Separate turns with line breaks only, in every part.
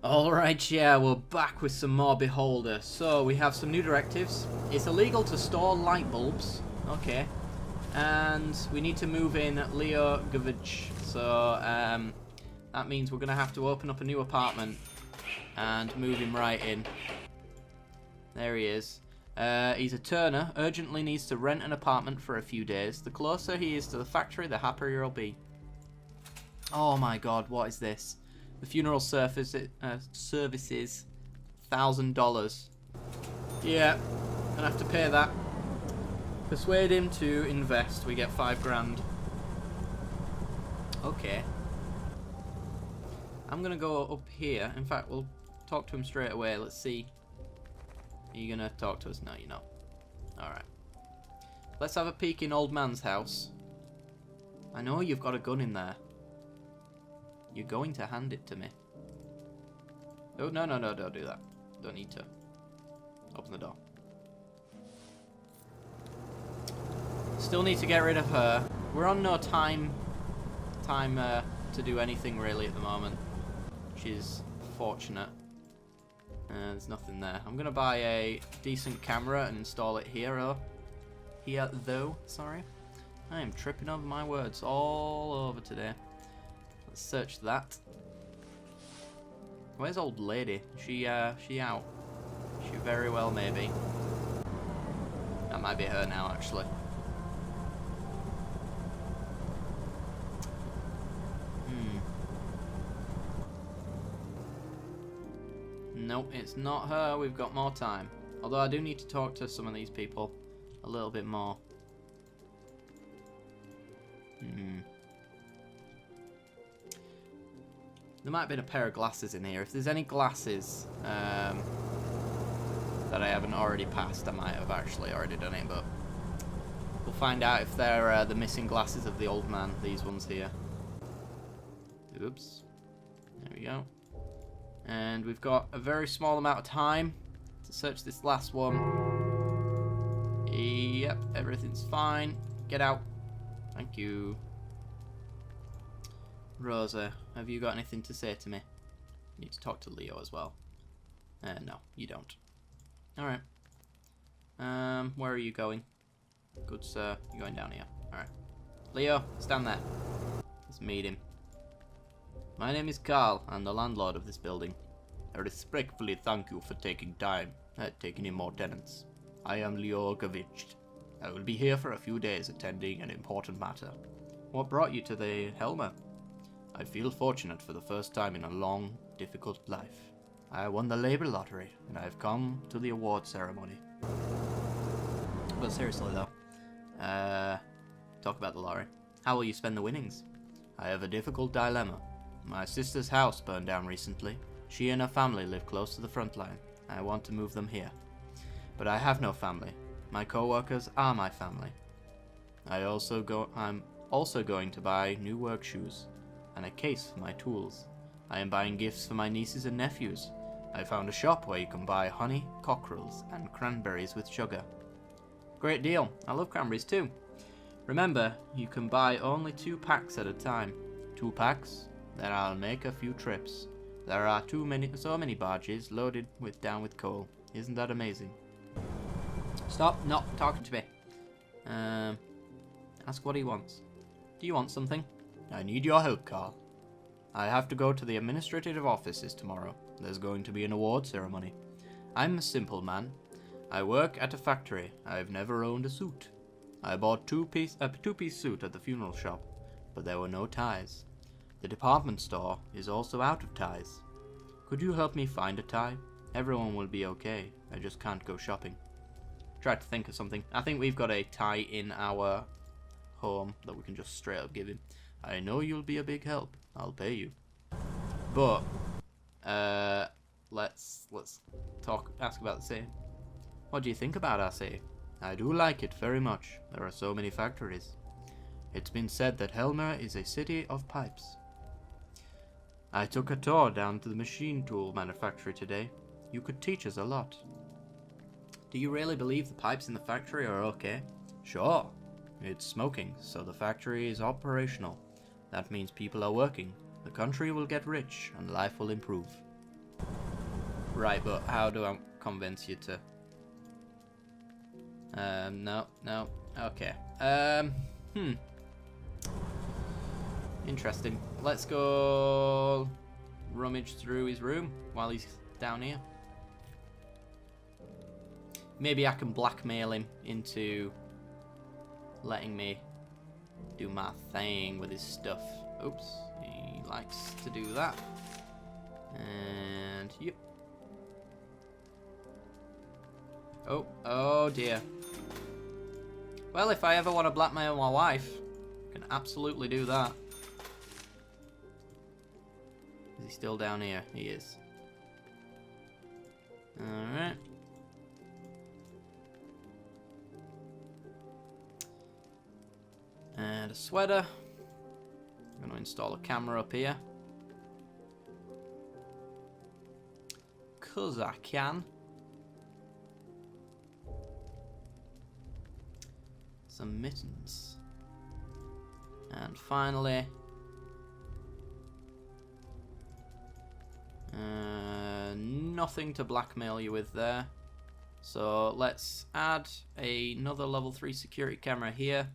Alright, yeah, we're back with some more Beholder. So, we have some new directives. It's illegal to store light bulbs. Okay. And we need to move in Leo Govich. So, that means we're going to have to open up a new apartment and move him right in. There he is. He's a turner. Urgently needs to rent an apartment for a few days. The closer he is to the factory, the happier he'll be. Oh my god, what is this? The funeral services, $1,000. Yeah, gonna have to pay that. Persuade him to invest. We get 5 grand. Okay. I'm gonna go up here. In fact, we'll talk to him straight away. Let's see. Are you gonna talk to us? No, you're not. Alright. Let's have a peek in old man's house. I know you've got a gun in there. You're going to hand it to me. Oh, no, don't do that. Don't need to. Open the door. Still need to get rid of her. We're on no time to do anything really at the moment, which is fortunate. There's nothing there. I'm gonna buy a decent camera and install it here. Sorry. I am tripping over my words all over today. Let's search that. Where's old lady? She out? She very well may be. That might be her now, actually. Nope, it's not her. We've got more time. Although I do need to talk to some of these people a little bit more. There might have been a pair of glasses in here. If there's any glasses that I haven't already passed, I might have actually already done it, but we'll find out if they're the missing glasses of the old man, these ones here. Oops. There we go. And we've got a very small amount of time to search this last one. Yep, everything's fine. Get out. Thank you. Rosa, have you got anything to say to me? Need to talk to Leo as well. No, you don't. Alright. Where are you going? Good sir, you're going down here. Alright. Leo, stand there. Let's meet him. My name is Carl. I'm the landlord of this building. I respectfully thank you for taking in more tenants. I am Leo Govich. I will be here for a few days attending an important matter. What brought you to the Helmer? I feel fortunate for the first time in a long, difficult life. I won the labor lottery, and I have come to the award ceremony. But seriously though, talk about the lottery. How will you spend the winnings? I have a difficult dilemma. My sister's house burned down recently. She and her family live close to the front line. I want to move them here. But I have no family. My co-workers are my family. I'm also going to buy new work shoes and a case for my tools. I am buying gifts for my nieces and nephews. I found a shop where you can buy honey, cockerels, and cranberries with sugar. Great deal. I love cranberries too. Remember, you can buy only 2 packs at a time. 2 packs? Then I'll make a few trips. There are so many barges loaded down with coal. Isn't that amazing? Stop not talking to me. Ask what he wants. Do you want something? I need your help, Carl. I have to go to the administrative offices tomorrow. There's going to be an award ceremony. I'm a simple man. I work at a factory. I've never owned a suit. I bought a two-piece suit at the funeral shop, but there were no ties. The department store is also out of ties. Could you help me find a tie? Everyone will be okay. I just can't go shopping. Try to think of something. I think we've got a tie in our home that we can just straight up give him. I know you'll be a big help. I'll pay you. But let's ask about the city. What do you think about our city? I do like it very much. There are so many factories. It's been said that Helmer is a city of pipes. I took a tour down to the machine tool manufactory today. You could teach us a lot. Do you really believe the pipes in the factory are okay? Sure. It's smoking, so the factory is operational. That means people are working. The country will get rich and life will improve. Right, but how do I convince you to... no. Okay. Interesting. Let's go rummage through his room while he's down here. Maybe I can blackmail him into letting me do my thing with his stuff. Oops, he likes to do that. And yep. Oh dear. Well, if I ever want to blackmail my wife, I can absolutely do that. Is he still down here? He is. Alright. And a sweater. I'm going to install a camera up here. 'Cause I can. Some mittens. And finally... nothing to blackmail you with there. So let's add another level 3 security camera here.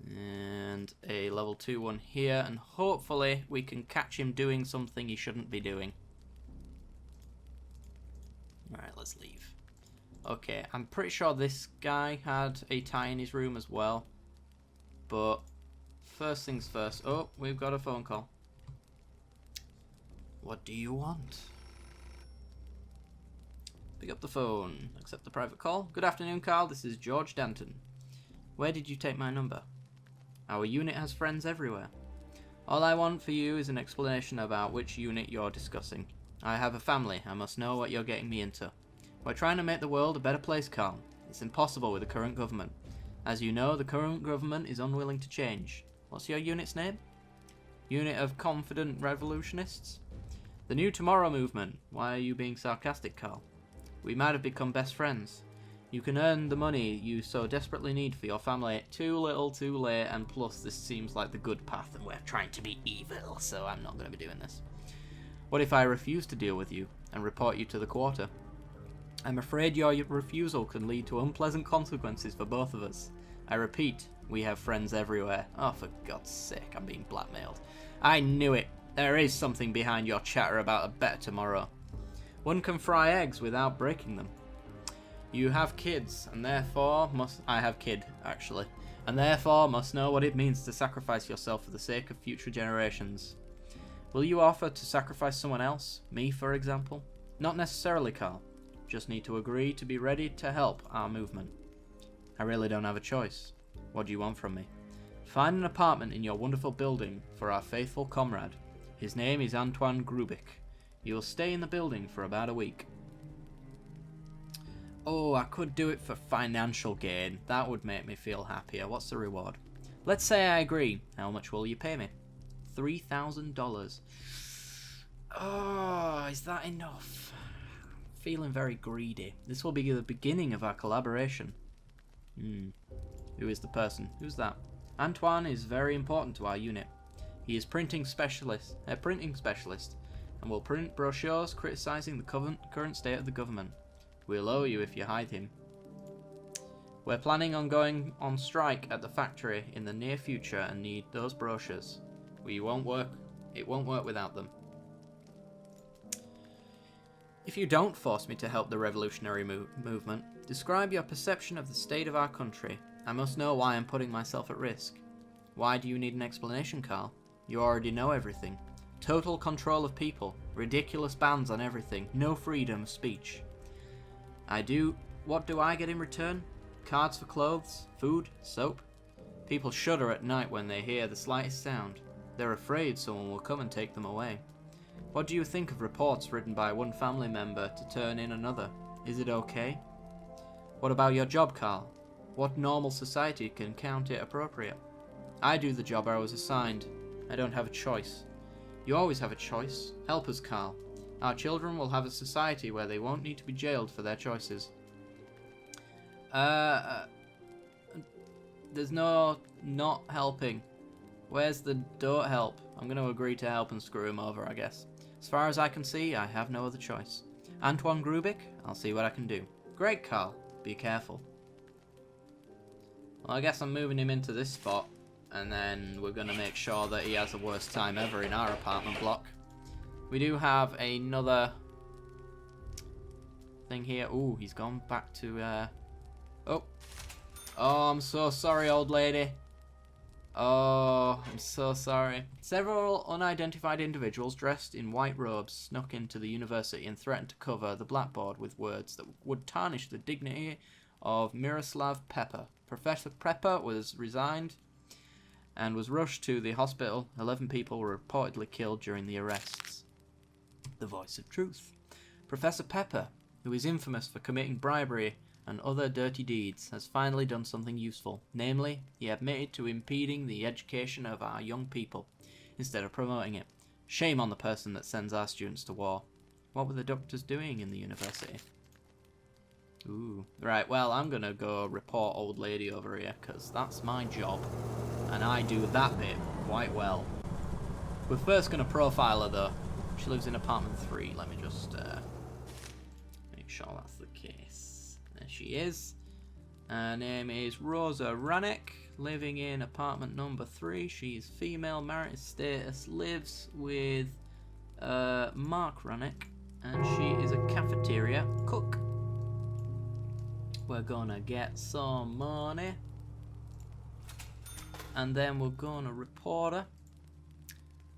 And a level 2 one here. And hopefully we can catch him doing something he shouldn't be doing. Alright, let's leave. Okay, I'm pretty sure this guy had a tie in his room as well. But first things first. Oh, we've got a phone call. What do you want? Pick up the phone. Accept the private call. Good afternoon, Carl. This is George Danton. Where did you take my number? Our unit has friends everywhere. All I want for you is an explanation about which unit you're discussing. I have a family. I must know what you're getting me into. We're trying to make the world a better place, Carl. It's impossible with the current government. As you know, the current government is unwilling to change. What's your unit's name? Unit of Confident Revolutionists? The New Tomorrow movement. Why are you being sarcastic, Carl? We might have become best friends. You can earn the money you so desperately need for your family. Too little, too late, and plus this seems like the good path and we're trying to be evil, so I'm not going to be doing this. What if I refuse to deal with you and report you to the quarter? I'm afraid your refusal can lead to unpleasant consequences for both of us. I repeat, we have friends everywhere. Oh, for God's sake, I'm being blackmailed. I knew it. There is something behind your chatter about a better tomorrow. One can fry eggs without breaking them. You have kids, and therefore must... I have kid, actually. And therefore must know what it means to sacrifice yourself for the sake of future generations. Will you offer to sacrifice someone else? Me, for example? Not necessarily, Carl. Just need to agree to be ready to help our movement. I really don't have a choice. What do you want from me? Find an apartment in your wonderful building for our faithful comrade. His name is Antoine Grubik. He will stay in the building for about a week. Oh, I could do it for financial gain. That would make me feel happier. What's the reward? Let's say I agree. How much will you pay me? $3,000. Oh, is that enough? I'm feeling very greedy. This will be the beginning of our collaboration. Who is the person? Who's that? Antoine is very important to our unit. He is a printing specialist, and will print brochures criticising the current state of the government. We'll owe you if you hide him. We're planning on going on strike at the factory in the near future and need those brochures. It won't work without them. If you don't force me to help the revolutionary movement, describe your perception of the state of our country. I must know why I'm putting myself at risk. Why do you need an explanation, Carl? You already know everything. Total control of people, ridiculous bans on everything, no freedom of speech. What do I get in return? Cards for clothes, food, soap? People shudder at night when they hear the slightest sound. They're afraid someone will come and take them away. What do you think of reports written by one family member to turn in another? Is it okay? What about your job, Carl? What normal society can count it appropriate? I do the job I was assigned. I don't have a choice. You always have a choice. Help us, Carl. Our children will have a society where they won't need to be jailed for their choices. There's no not helping. Where's the don't help? I'm going to agree to help and screw him over, I guess. As far as I can see, I have no other choice. Antoine Grubik, I'll see what I can do. Great, Carl. Be careful. Well, I guess I'm moving him into this spot, and then we're going to make sure that he has the worst time ever in our apartment block. We do have another thing here. Ooh, he's gone back to... Oh, I'm so sorry, old lady. Oh, I'm so sorry. Several unidentified individuals dressed in white robes snuck into the university and threatened to cover the blackboard with words that would tarnish the dignity of Miroslav Pepper. Professor Pepper was resigned and was rushed to the hospital. 11 people were reportedly killed during the arrests. The voice of truth. Professor Pepper, who is infamous for committing bribery and other dirty deeds, has finally done something useful. Namely, he admitted to impeding the education of our young people instead of promoting it. Shame on the person that sends our students to war. What were the doctors doing in the university? Ooh. Right, well, I'm going to go report old lady over here, because that's my job. And I do that bit quite well. We're first going to profile her, though. She lives in apartment 3. Let me just make sure that's the case. There she is. Her name is Rosa Ranek, living in apartment number 3. She's female, married status, lives with Mark Ranek, and she is a cafeteria cook. We're gonna get some money, and then we're gonna report her.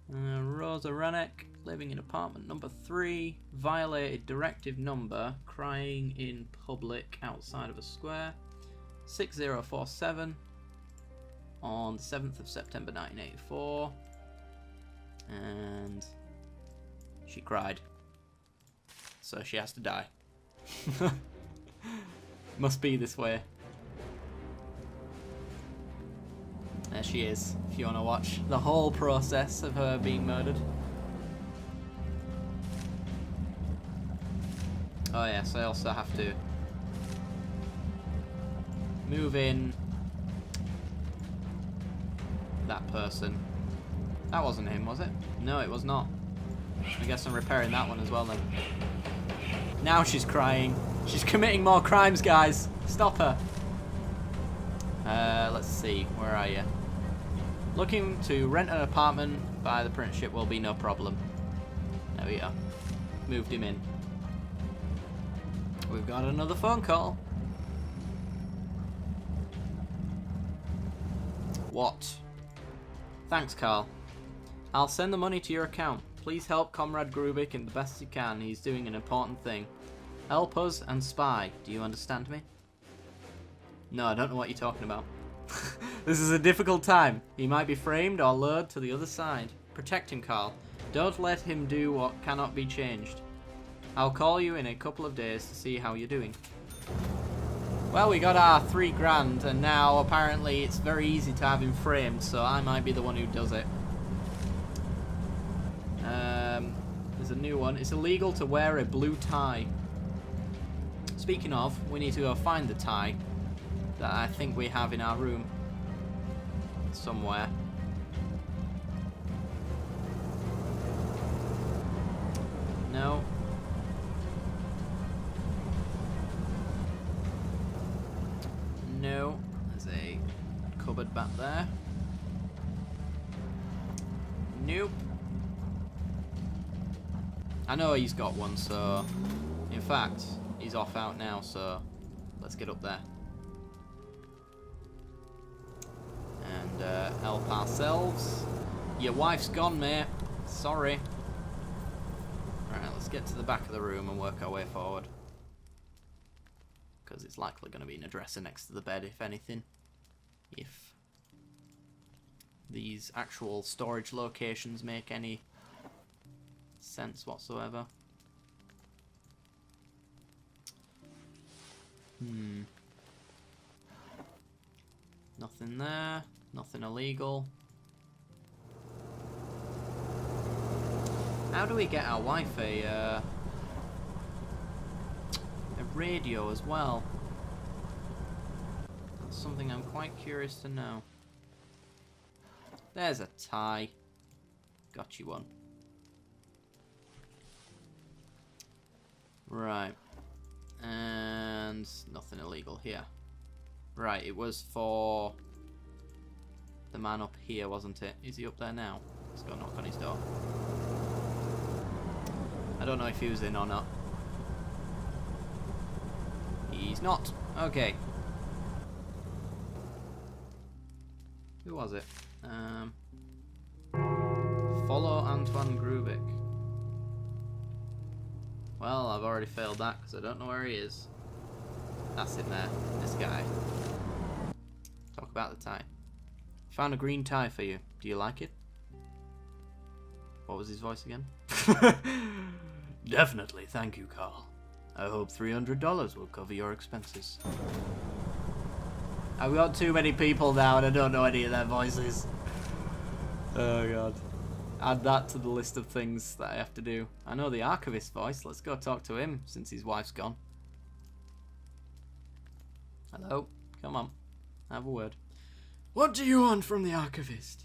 Rosa Ranek, living in apartment number 3, violated directive number, crying in public outside of a square, 6047, on the 7th of September 1984, and she cried, so she has to die. Must be this way. There she is, if you want to watch the whole process of her being murdered. Oh yes, I also have to move in that person. That wasn't him, was it? No, it was not. I guess I'm repairing that one as well then. Now she's crying. She's committing more crimes, guys. Stop her. Let's see. Where are you? Looking to rent an apartment by the apprenticeship will be no problem. There we go. Moved him in. We've got another phone call. What? Thanks, Carl. I'll send the money to your account. Please help Comrade Grubik in the best you can. He's doing an important thing. Help us and spy. Do you understand me? No, I don't know what you're talking about. This is a difficult time. He might be framed or lured to the other side. Protect him, Carl. Don't let him do what cannot be changed. I'll call you in a couple of days to see how you're doing. Well, we got our 3 grand, and now apparently it's very easy to have him framed, so I might be the one who does it. There's a new one. It's illegal to wear a blue tie. Speaking of, we need to go find the tie that I think we have in our room somewhere. No. No. There's a cupboard back there. Nope. I know he's got one, so... In fact, he's off out now, so... Let's get up there. And help ourselves. Your wife's gone, mate. Sorry. Alright, let's get to the back of the room and work our way forward. Because it's likely going to be in a dresser next to the bed, if anything. If these actual storage locations make any sense whatsoever. Nothing there. Nothing illegal. How do we get our wife a radio as well? That's something I'm quite curious to know. There's a tie. Got you one. Right. And nothing illegal here. Right, it was for the man up here, wasn't it? Is he up there now? Let's go knock on his door. I don't know if he was in or not. He's not. Okay. Who was it? Follow Antoine Grubik. Well, I've already failed that because I don't know where he is. That's in there. This guy. Talk about the tie. Found a green tie for you. Do you like it? What was his voice again? Definitely, thank you, Carl. I hope $300 will cover your expenses. I've got too many people now and I don't know any of their voices. Oh god. Add that to the list of things that I have to do. I know the archivist's voice. Let's go talk to him since his wife's gone. Hello? Come on. Have a word. What do you want from the archivist?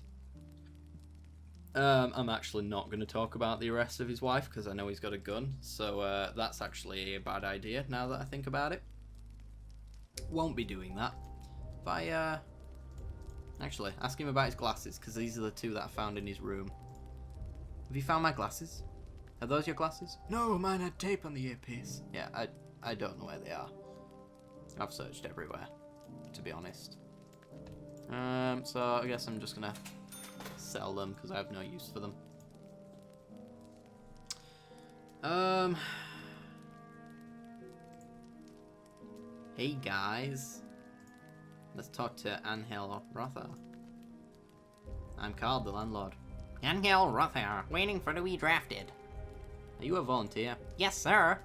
I'm actually not going to talk about the arrest of his wife because I know he's got a gun. So that's actually a bad idea now that I think about it. Won't be doing that. If I, actually, ask him about his glasses because these are the two that I found in his room. Have you found my glasses? Are those your glasses? No, mine had tape on the earpiece. Yeah, I don't know where they are. I've searched everywhere, to be honest. So I guess I'm just gonna sell them because I have no use for them. Hey guys, let's talk to Angel Rotha. I'm Carl, the landlord.
Angel Rotha, waiting for to be drafted.
Are you a volunteer?
Yes, sir.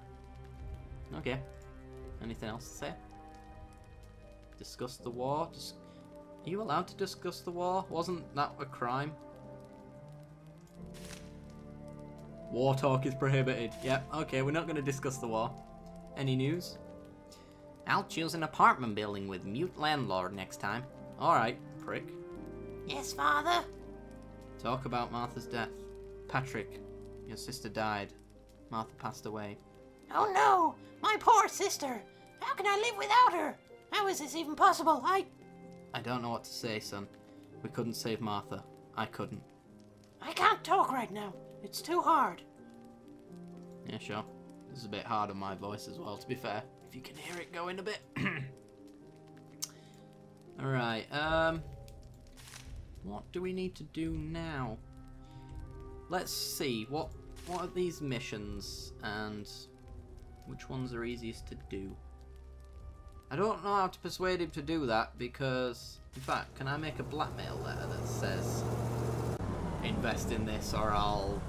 Okay. Anything else to say? Discuss the war? Are you allowed to discuss the war? Wasn't that a crime? War talk is prohibited. Yep, okay, we're not going to discuss the war. Any news?
I'll choose an apartment building with mute landlord next time.
Alright, prick.
Yes, father?
Talk about Martha's death. Patrick, your sister died. Martha passed away.
Oh no, my poor sister. How can I live without her? How is this even possible? I
don't know what to say, son. We couldn't save Martha. I couldn't.
I can't talk right now. It's too hard.
Yeah, sure. This is a bit hard on my voice as well, to be fair. If you can hear it going a bit. Alright, what do we need to do now? Let's see, what are these missions and which ones are easiest to do? I don't know how to persuade him to do that because, in fact, can I make a blackmail letter that says invest in this or I'll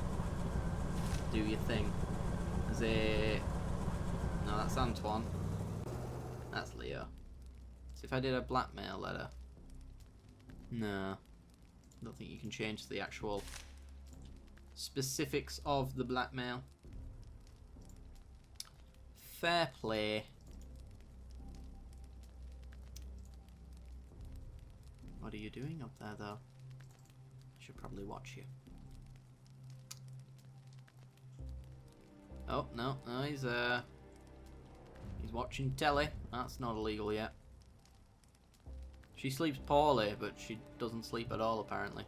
do your thing? Is it... No, that's Antoine. That's Leo. So if I did a blackmail letter... No. I don't think you can change the actual specifics of the blackmail. Fair play. What are you doing up there, though? I should probably watch you. Oh, no, he's watching telly. That's not illegal yet. She sleeps poorly, but she doesn't sleep at all, apparently.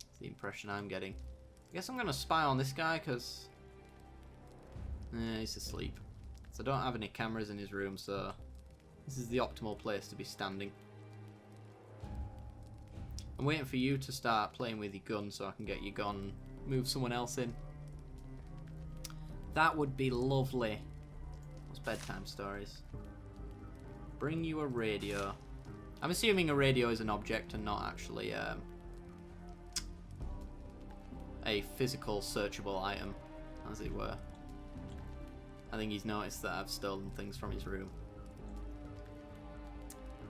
That's the impression I'm getting. I guess I'm going to spy on this guy, because... he's asleep. So I don't have any cameras in his room, so... This is the optimal place to be standing. I'm waiting for you to start playing with your gun so I can get your gun and move someone else in. That would be lovely. What's bedtime stories? Bring you a radio. I'm assuming a radio is an object and not actually a physical searchable item, as it were. I think he's noticed that I've stolen things from his room.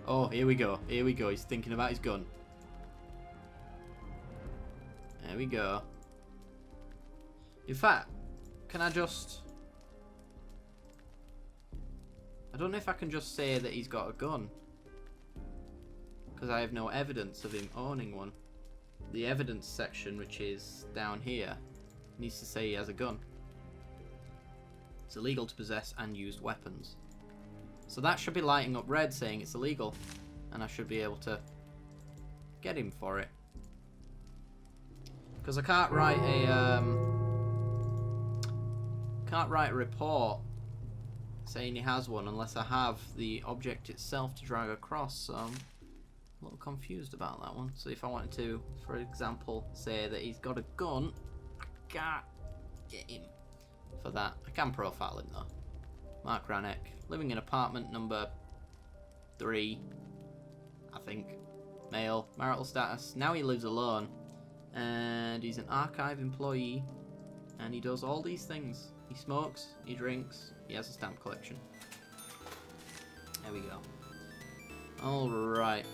Oh, here we go. Here we go. He's thinking about his gun. There we go. In fact, can I just... I don't know if I can just say that he's got a gun. Because I have no evidence of him owning one. The evidence section, which is down here, needs to say he has a gun. It's illegal to possess and use weapons. So that should be lighting up red saying it's illegal. And I should be able to get him for it. Because I can't write a report saying he has one unless I have the object itself to drag across. So I'm a little confused about that one. So if I wanted to, for example, say that he's got a gun, I can't get him for that. I can profile him though. Mark Ranek, living in apartment number 3, I think. Male, marital status. Now he lives alone. And he's an archive employee. And he does all these things. He smokes, he drinks, he has a stamp collection. There we go. Alright.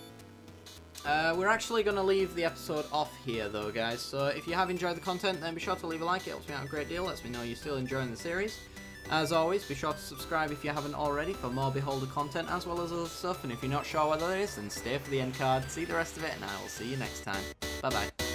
We're actually going to leave the episode off here though, guys. So if you have enjoyed the content, then be sure to leave a like. It helps me out a great deal. Lets me know you're still enjoying the series. As always, be sure to subscribe if you haven't already for more Beholder content as well as other stuff. And if you're not sure what that is, then stay for the end card, see the rest of it, and I will see you next time. Bye bye.